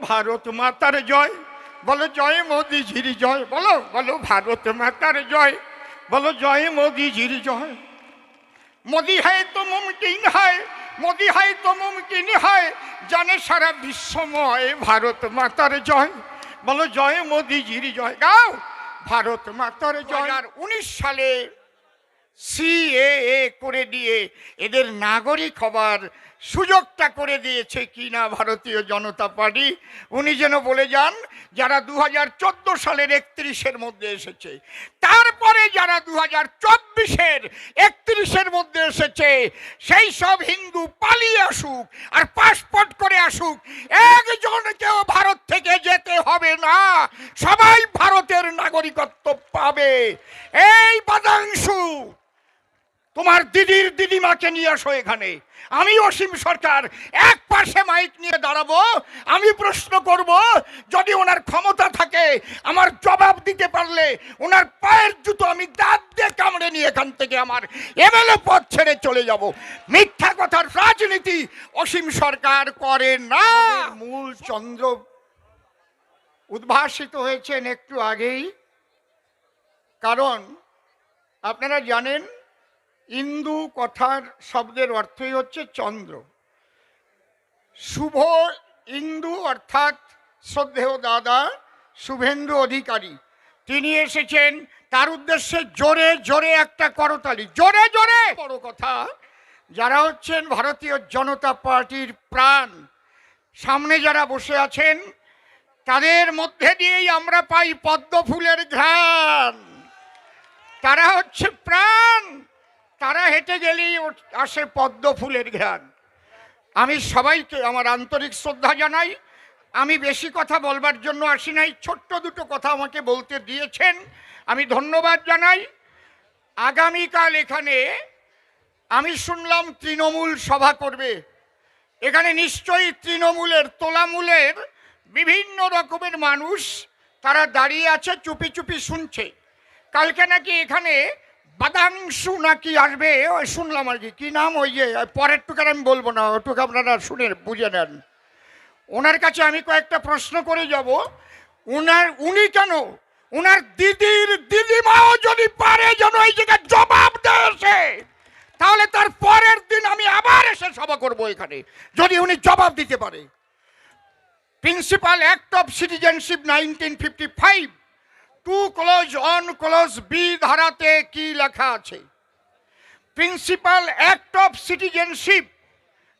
ভারত মাতার জয়, বলো জয় মোদিজির জয়, বলো বলো ভারত মাতার জয়, বলো জয় মোদিজির জয়। मोदी है तो मुमकिन है, मोदी है तो मुमकिन है, जाने सारा विश्वमय भारत मातार जय, बोलो जय मोदीजिर जय। गाओ भारत मातार जय। 2019 साले সিএএ করে দিয়ে এদের নাগরিক হবার সুযোগটা করে দিয়েছে কিনা ভারতীয় জনতা পার্টি। উনি যেন বলে যান যারা 2014 সালের 31-এর মধ্যে এসেছে, তারপরে যারা 2024-এর 31-এর মধ্যে এসেছে, সেই সব হিন্দু পালিয়ে আসুক আর পাসপোর্ট করে আসুক, একজনকেও ভারত থেকে যেতে হবে না, সবাই ভারতের নাগরিকত্ব পাবে। এই বাদাংশু তোমার দিদির দিদিমাকে নিয়ে আসো এখানে। আমি অসীম সরকার এক পাশে মাইক নিয়ে দাঁড়াবো, আমি প্রশ্ন করব, যদি ওনার ক্ষমতা থাকে আমার জবাব দিতে পারলে ওনার পায়ের জুতো আমি দাঁত দিয়ে কামড়ে নিয়ে এখান থেকে আমার এমএলএ পদ ছেড়ে চলে যাব। মিথ্যা কথার রাজনীতি অসীম সরকার করে না। মূল চন্দ্র উদ্ভাসিত হয়েছেন একটু আগেই, কারণ আপনারা জানেন ইন্দু কথার শব্দের অর্থই হচ্ছে চন্দ্র। শুভ ইন্দু অর্থাৎ শ্রদ্ধেয় দাদা শুভেন্দু অধিকারী তিনি এসেছেন, তার উদ্দেশ্যে জোরে জোরে একটা করতালি, জোরে জোরে। বড় কথা, যারা হচ্ছেন ভারতীয় জনতা পার্টির প্রাণ, সামনে যারা বসে আছেন তাদের মধ্যে দিয়েই আমরা পাই পদ্ম ফুলের ঘ্রাণ। তারা হচ্ছে প্রাণ, তারা হেঁটে গেলেই আসে পদ্ম ফুলের ঘ্রাণ। আমি সবাইকে আমার আন্তরিক শ্রদ্ধা জানাই। আমি বেশি কথা বলবার জন্য আসি নাই, ছোট্ট দুটো কথা আমাকে বলতে দিয়েছেন, আমি ধন্যবাদ জানাই। আগামীকাল এখানে আমি শুনলাম তৃণমূল সভা করবে। এখানে নিশ্চয়ই তৃণমূলের তোলামূলের বিভিন্ন রকমের মানুষ তারা দাঁড়িয়ে আছে, চুপি চুপি শুনছে। কালকে নাকি এখানে বাদাংশু নাকি আসবে, ওই শুনলাম আর কি, কি নাম, ওই যে পরের টুকার আমি বলবো না, ওটুকু আপনারা শুনে বুঝে নেন। ওনার কাছে আমি কয়েকটা প্রশ্ন করে যাব। উনি কেন, ওনার দিদির দিদিমাও যদি পারে যেন এই জায়গায় জবাব দেয়, তাহলে তার পরের দিন আমি আবার এসে সভা করবো এখানে, যদি উনি জবাব দিতে পারে। Principal act of citizenship 1955 2 clause 1 clause B ধারাতে কি লেখা আছে? প্রিন্সিপাল অ্যাক্ট অফ সিটিজেনশিপ,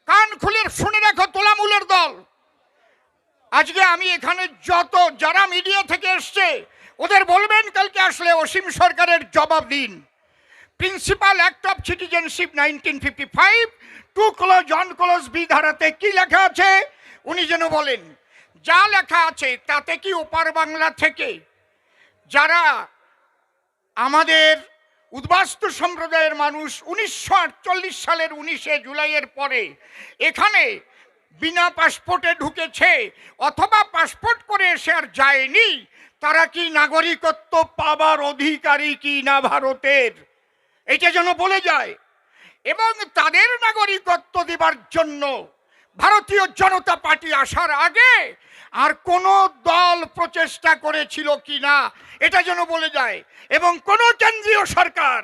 কান খুলে শুনে রাখো তোলামূলের দল। আজকে আমি এখানে যত যারা মিডিয়া থেকে এসছে ওদের বলবেন কালকে আসলে অসীম সরকারের জবাব দিন। Principal act of citizenship 1955 2 clause 1 clause B ধারাতে কি লেখা আছে উনি যেন বলেন। যা লেখা আছে তাতে কি ওপার বাংলা থেকে যারা আমাদের উদ্বাস্তু সম্প্রদায়ের মানুষ 1948 সালের 19শে জুলাইয়ের পরে এখানে বিনা পাসপোর্টে ঢুকেছে অথবা পাসপোর্ট করে এসে আর যায়নি, তারা কি নাগরিকত্ব পাবার অধিকারী কি না ভারতের, এটা যেন বলে যায়। এবং তাদের নাগরিকত্ব দেবার জন্য ভারতীয় জনতা পার্টি আসার আগে আর কোন দল প্রচেষ্টা করেছিল কিনা এটা যেন বলে যায়। এবং কোন কেন্দ্রীয় সরকার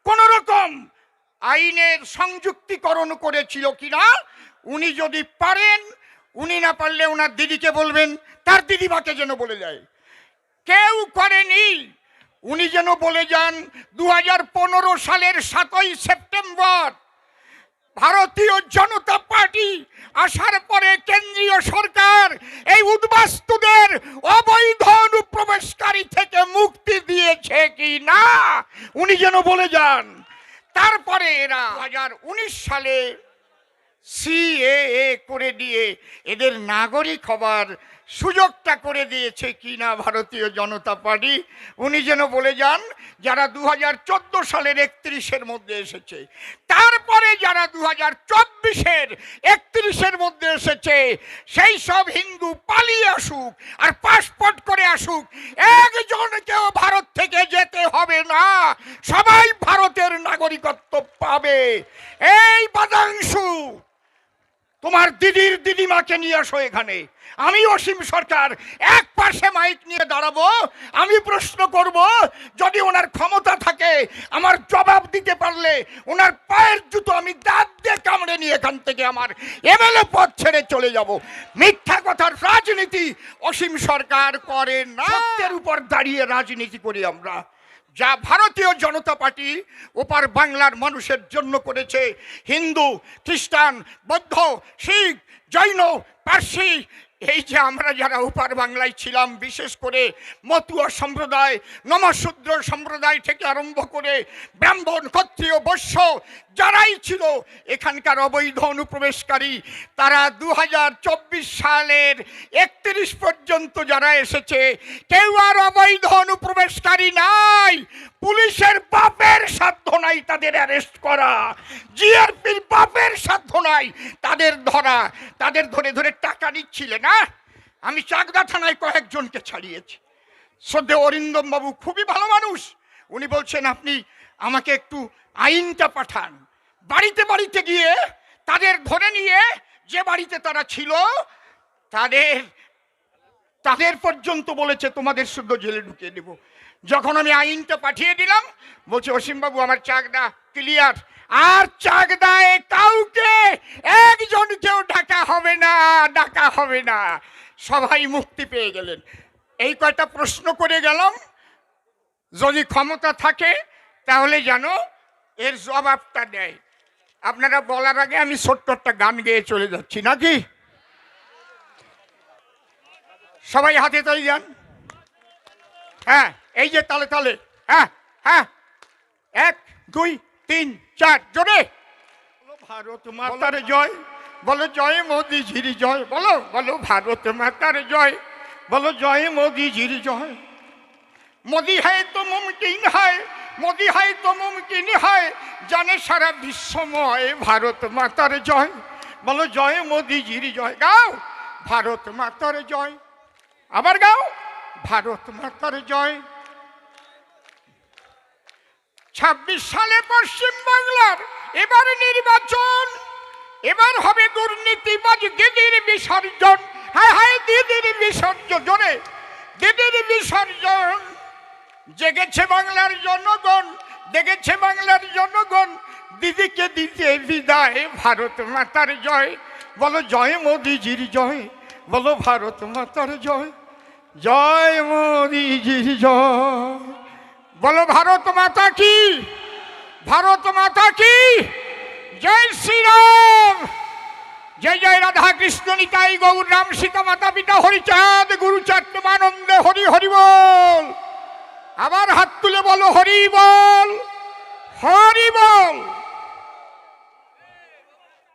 কোন রকম আইনের সংযুক্তিকরণ করেছিল কিনা উনি যদি পারেন, উনি না পারলে ওনার দিদিকে বলবেন, তার দিদিমাকে যেন বলে যায়। কেউ করেনি, উনি যেন বলে যান 2015 সালের 7ই সেপ্টেম্বর ভারতীয় জনতা পার্টি আসার পরে কেন্দ্রীয় সরকার এই উদ্বাস্তুদের অবৈধ অনুপ্রবেশকারী থেকে মুক্তি দিয়েছে কি না উনি যেন বলে যান। তারপরে এরা 2019 সালে সিএএ করে দিয়ে এদের নাগরিক হবার সুযোগটা করে দিয়েছে কিনা ভারতীয় জনতা পার্টি, উনি যেন বলে যান যারা 2014 সালের 31-এর মধ্যে এসেছে, তারপরে যারা 2024-এর 31-এর মধ্যে এসেছে, সেই সব হিন্দু পালিয়ে আসুক আর পাসপোর্ট করে আসুক, একজনকেও ভারত থেকে যেতে হবে না, সবাই ভারতের নাগরিকত্ব পাবে। এই বাদাংশু তোমার দিদির দিদিমাকে নিয়ে আসো এখানে। আমি অসীম সরকার এক পাশে মাইক নিয়ে দাঁড়াবো, আমি প্রশ্ন করব, যদি ওনার ক্ষমতা থাকে আমার জবাব দিতে পারলে ওনার পায়ের জুতো আমি দাঁত দিয়ে কামড়ে নিয়ে এখান থেকে আমার এমএলএ পদ ছেড়ে চলে যাব। মিথ্যা কথার রাজনীতি অসীম সরকার করে না, সত্যের উপর দাঁড়িয়ে রাজনীতি করি আমরা। যা ভারতীয় জনতা পার্টি ওপার বাংলার মানুষের জন্য করেছে, হিন্দু, খ্রিস্টান, বৌদ্ধ, শিখ, জৈন, পার্সি, এই যে আমরা যারা ওপার বাংলায় ছিলাম, বিশেষ করে মতুয়া সম্প্রদায়, নমশূদ্র সম্প্রদায় থেকে আরম্ভ করে ব্রাহ্মণ, ক্ষত্রিয়, বৈশ্য যারাই ছিল এখানকার অবৈধ অনুপ্রবেশকারী, তারা 2024 সালের 31 পর্যন্ত যারা এসেছে কেউ আর অবৈধ অনুপ্রবেশকারী নাই। পুলিশের বাপের সাধ্য নাই তাদের অ্যারেস্ট করা, জিআরপির বাপের সাধ্য নাই তাদের ধরা। তাদের ধরে ধরে টাকা নিচ্ছিলে না। আমি চাকদা থানায় কয়েকজনকে ছাড়িয়েছি। শ্রদ্ধেয় অরিন্দম বাবু খুবই ভালো মানুষ, উনি বলছেন আপনি আমাকে একটু আইনটা পাঠান। বাড়িতে বাড়িতে গিয়ে তাদের ধরে নিয়ে যে বাড়িতে তারা ছিল তাদের পর্যন্ত বলেছে তোমাদের শুদ্ধ জেলে ঢুকিয়ে দেব। যখন আমি আইনটা পাঠিয়ে দিলাম বলছে অসীমবাবু আমার চাকদা ক্লিয়ার, আর চাকদায় কাউকে একজনকেও ডাকা হবে না, ডাকা হবে না, সবাই মুক্তি পেয়ে গেলেন। এই কয়টা প্রশ্ন করে গেলাম, যদি ক্ষমতা থাকে তাহলে যেন এর জবাবটা দেয়। আপনারা বলার আগে আমি ছোট্ট একটা গান গেয়ে চলে যাচ্ছি, নাকি? সবাই হাতে তালি যান। হ্যাঁ, এই যে তালে তালে, হ্যাঁ হ্যাঁ, 1 2 3 4 জোরে বলো ভারত মাতার জয়, বলো জয় মোদিজির জয়, বলো বলো ভারত মাতার জয়, বলো জয় মোদিজির জয়। মোদি হয় তো মুমকিন হয়, মোদি হয় তো মুমকিন হয়, জানে সারা বিশ্বময় ভারত মাতার জয়, বলো জয় মোদিজির জয়। গাও ভারত মাতার জয়, আবার গাও ভারত মাতার জয়। 26 সালে পশ্চিম বাংলার এবার নির্বাচন, এবার হবে দুর্নীতিবাজ দিদির বিসর্জন। হায় হায় দিদির বিসর্জন, জোরে দিদির বিসর্জন। জেগেছে বাংলার জনগণ, জেগেছে বাংলার জনগণ, দিদিকে দিতে বিদায় ভারত মাতার জয়, বলো জয় মোদিজির জয়, বলো ভারত মাতার জয়, জয় মোদিজির জয়, বলো ভারত মাতা কি, ভারত মাতা কি, জয় শ্রীরাম, জয় জয় রাধা কৃষ্ণ নিতাই গৌর রাম সীতা মাতা পিতা হরিচাঁদ গুরুচাঁদ আনন্দে হরি হরি বল। আবার হাত তুলে বলো হরি বল, হরি বল।